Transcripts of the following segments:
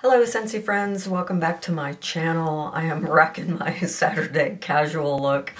Hello Scentsy friends, welcome back to my channel. I am rocking my Saturday casual look,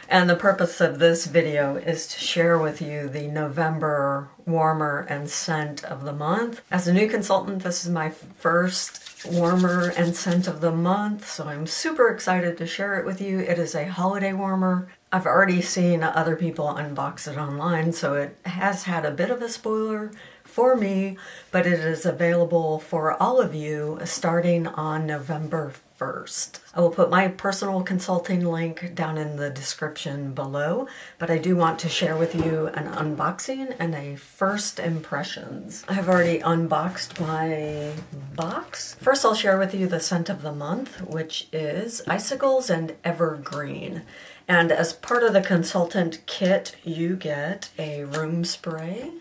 and the purpose of this video is to share with you the November warmer and scent of the month. As a new consultant, this is my first warmer and scent of the month, so I'm super excited to share it with you. It is a holiday warmer. I've already seen other people unbox it online, so it has had a bit of a spoiler for me, but it is available for all of you starting on November 1st. I will put my personal consulting link down in the description below, but I do want to share with you an unboxing and a first impressions. I've already unboxed my box. First I'll share with you the scent of the month, which is Icicles and Evergreen. And as part of the consultant kit, you get a room spray.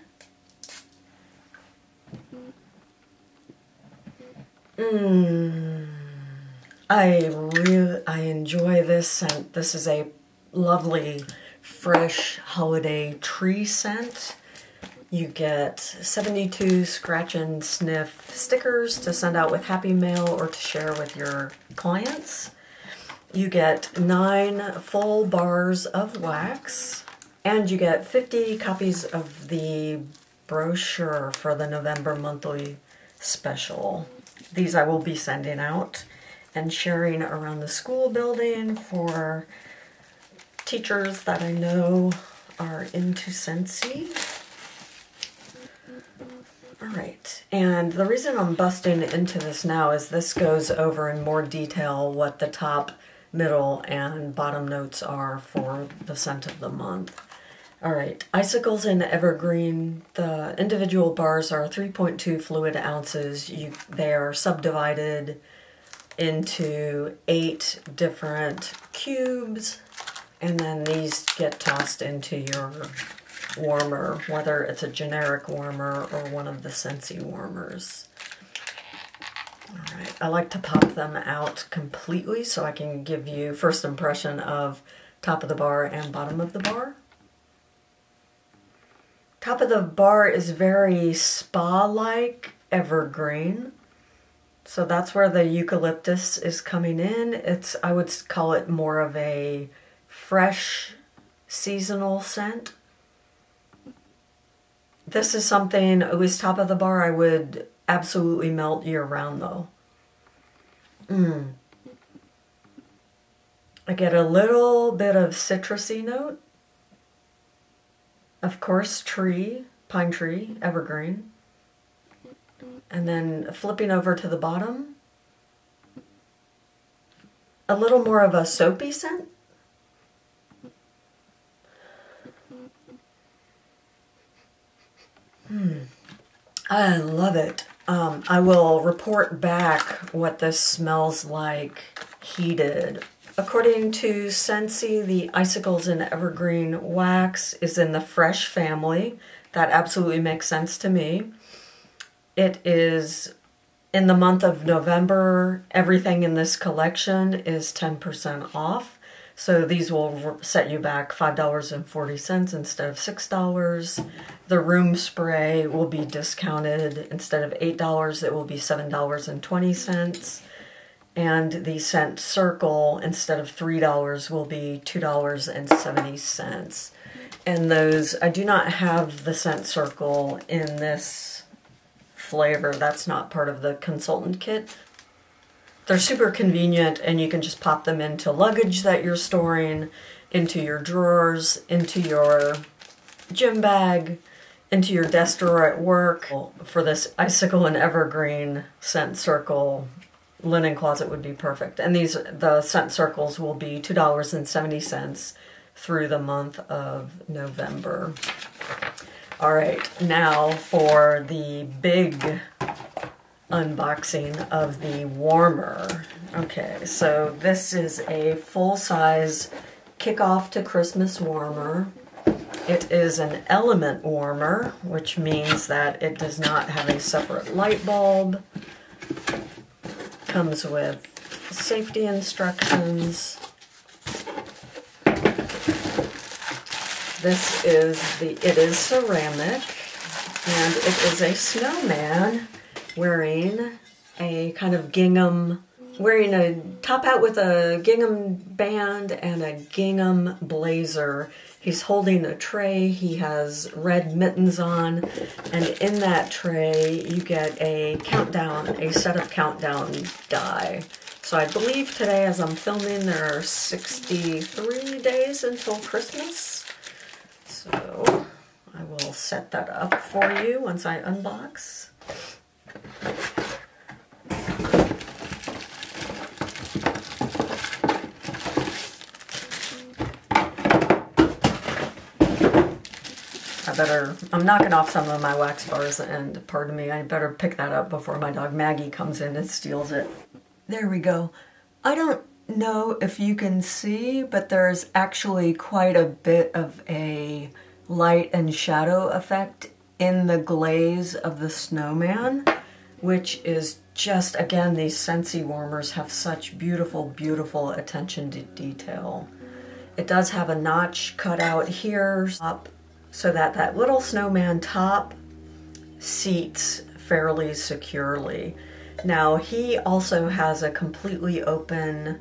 I enjoy this scent. This is a lovely, fresh holiday tree scent. You get 72 scratch and sniff stickers to send out with Happy Mail or to share with your clients. You get 9 full bars of wax, and you get 50 copies of the brochure for the November monthly special. These I will be sending out and sharing around the school building for teachers that I know are into Scentsy. Alright, and the reason I'm busting into this now is this goes over in more detail what the top, middle, and bottom notes are for the scent of the month. Alright, Icicles and Evergreen. The individual bars are 3.2 fluid ounces. They are subdivided into 8 different cubes, and then these get tossed into your warmer, whether it's a generic warmer or one of the Scentsy warmers. Alright, I like to pop them out completely so I can give you first impression of top of the bar and bottom of the bar. Top of the bar is very spa-like evergreen. So that's where the eucalyptus is coming in. I would call it more of a fresh seasonal scent. This is something, at least top of the bar, I would absolutely melt year round though. I get a little bit of citrusy note. Of course, tree, pine tree, evergreen. And then flipping over to the bottom, a little more of a soapy scent. I love it. I will report back what this smells like heated. According to Scentsy, the Icicles and Evergreen wax is in the fresh family. That absolutely makes sense to me. It is in the month of November. Everything in this collection is 10% off. So these will set you back $5.40 instead of $6. The room spray will be discounted. Instead of $8, it will be $7.20. And the scent circle, instead of $3, will be $2.70. And those, I do not have the scent circle in this flavor. That's not part of the consultant kit. They're super convenient, and you can just pop them into luggage that you're storing, into your drawers, into your gym bag, into your desk drawer at work. For this Icicle and Evergreen scent circle, linen closet would be perfect. And the scent circles will be $2.70 through the month of November. All right, now for the big unboxing of the warmer. Okay, so this is a full-size kickoff to Christmas warmer. It is an element warmer, which means that it does not have a separate light bulb. Comes with safety instructions. It is ceramic, and it is a snowman wearing a kind of gingham, wearing a top hat with a gingham band and a gingham blazer. He's holding a tray, he has red mittens on, and in that tray you get a countdown, a set of countdown die. So I believe today, as I'm filming, there are 63 days until Christmas. So I will set that up for you once I unbox. I'm knocking off some of my wax bars, and pardon me, I better pick that up before my dog Maggie comes in and steals it. There we go. I don't know if you can see, but there's actually quite a bit of a light and shadow effect in the glaze of the snowman, which is just, again, these Scentsy warmers have such beautiful, beautiful attention to detail. It does have a notch cut out here up, so that that little snowman top seats fairly securely. Now, he also has a completely open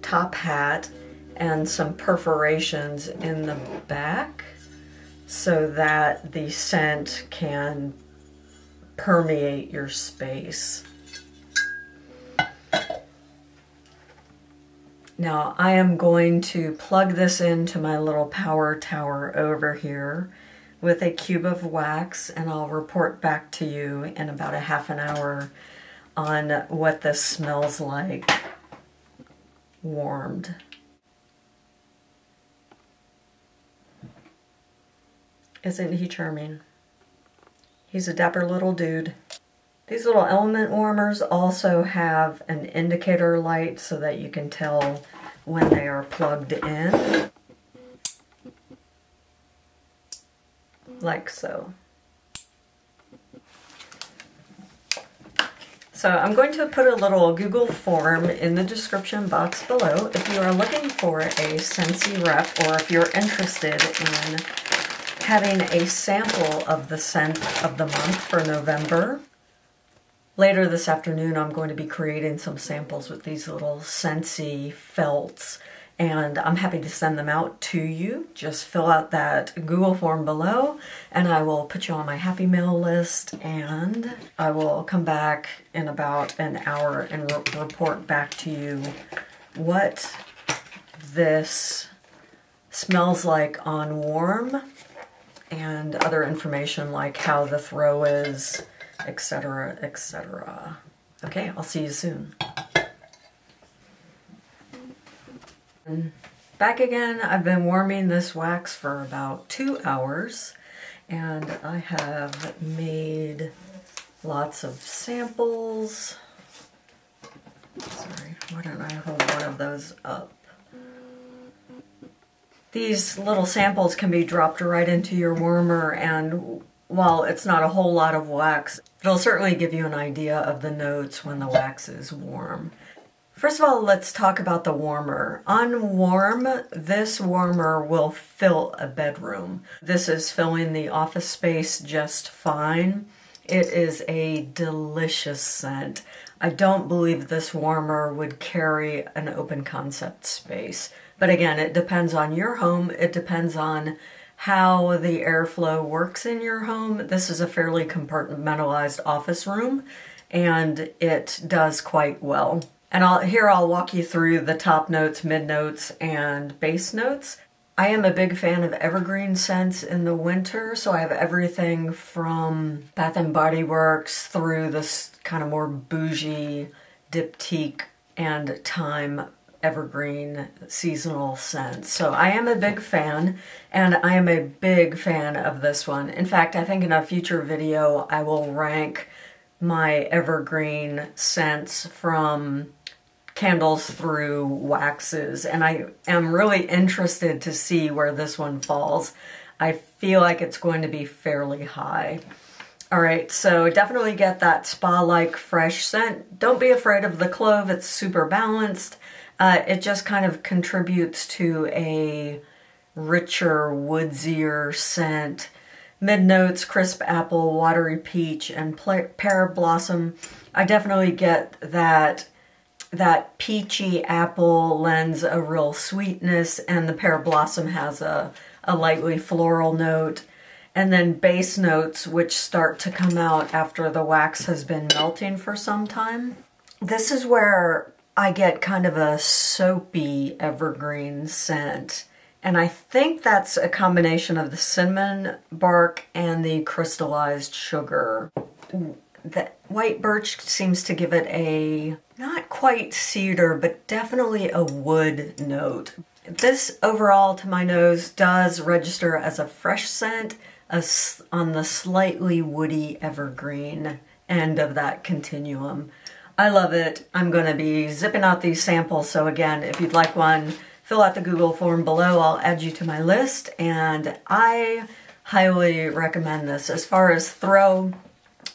top hat and some perforations in the back so that the scent can permeate your space. Now, I am going to plug this into my little power tower over here with a cube of wax, and I'll report back to you in about a half an hour on what this smells like warmed. Isn't he charming? He's a dapper little dude. These little element warmers also have an indicator light so that you can tell when they are plugged in, like so. So I'm going to put a little Google form in the description box below if you are looking for a Scentsy rep, or if you're interested in having a sample of the scent of the month for November. Later this afternoon, I'm going to be creating some samples with these little Scentsy felts, and I'm happy to send them out to you. Just fill out that Google form below, and I will put you on my Happy Mail list, and I will come back in about an hour and report back to you what this smells like on warm, and other information like how the throw is, etc., etc. Okay, I'll see you soon. Back again. I've been warming this wax for about 2 hours, and I have made lots of samples. Sorry, why don't I hold one of those up? These little samples can be dropped right into your warmer, and while it's not a whole lot of wax, it'll certainly give you an idea of the notes when the wax is warm. First of all, let's talk about the warmer. On warm, this warmer will fill a bedroom. This is filling the office space just fine. It is a delicious scent. I don't believe this warmer would carry an open concept space. But again, it depends on your home. It depends on how the airflow works in your home. This is a fairly compartmentalized office room, and it does quite well. And I'll walk you through the top notes, mid notes, and base notes. I am a big fan of evergreen scents in the winter, so I have everything from Bath & Body Works through this kind of more bougie, diptyque, and thyme evergreen seasonal scents. So I am a big fan, and I am a big fan of this one. In fact, I think in a future video I will rank my evergreen scents from candles through waxes, and I am really interested to see where this one falls. I feel like it's going to be fairly high. All right, so definitely get that spa-like fresh scent. Don't be afraid of the clove, it's super balanced. It just kind of contributes to a richer, woodsier scent mid notes, crisp apple, watery peach, and pear blossom. I definitely get that peachy apple lends a real sweetness, and the pear blossom has a lightly floral note. And then base notes, which start to come out after the wax has been melting for some time. This is where I get kind of a soapy evergreen scent. And I think that's a combination of the cinnamon bark and the crystallized sugar. The white birch seems to give it a, not quite cedar, but definitely a wood note. This overall, to my nose, does register as a fresh scent, on the slightly woody evergreen end of that continuum. I love it. I'm going to be zipping out these samples, so again, if you'd like one, fill out the Google form below. I'll add you to my list, and I highly recommend this. As far as throw,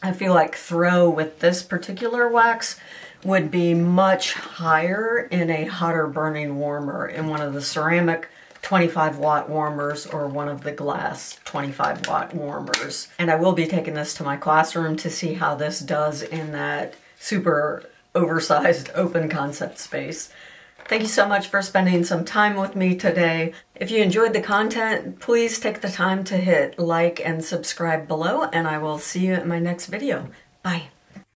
I feel like throw with this particular wax would be much higher in a hotter burning warmer, in one of the ceramic 25-watt warmers or one of the glass 25-watt warmers. And I will be taking this to my classroom to see how this does in that super oversized open concept space. Thank you so much for spending some time with me today. If you enjoyed the content, please take the time to hit like and subscribe below, and I will see you in my next video. Bye.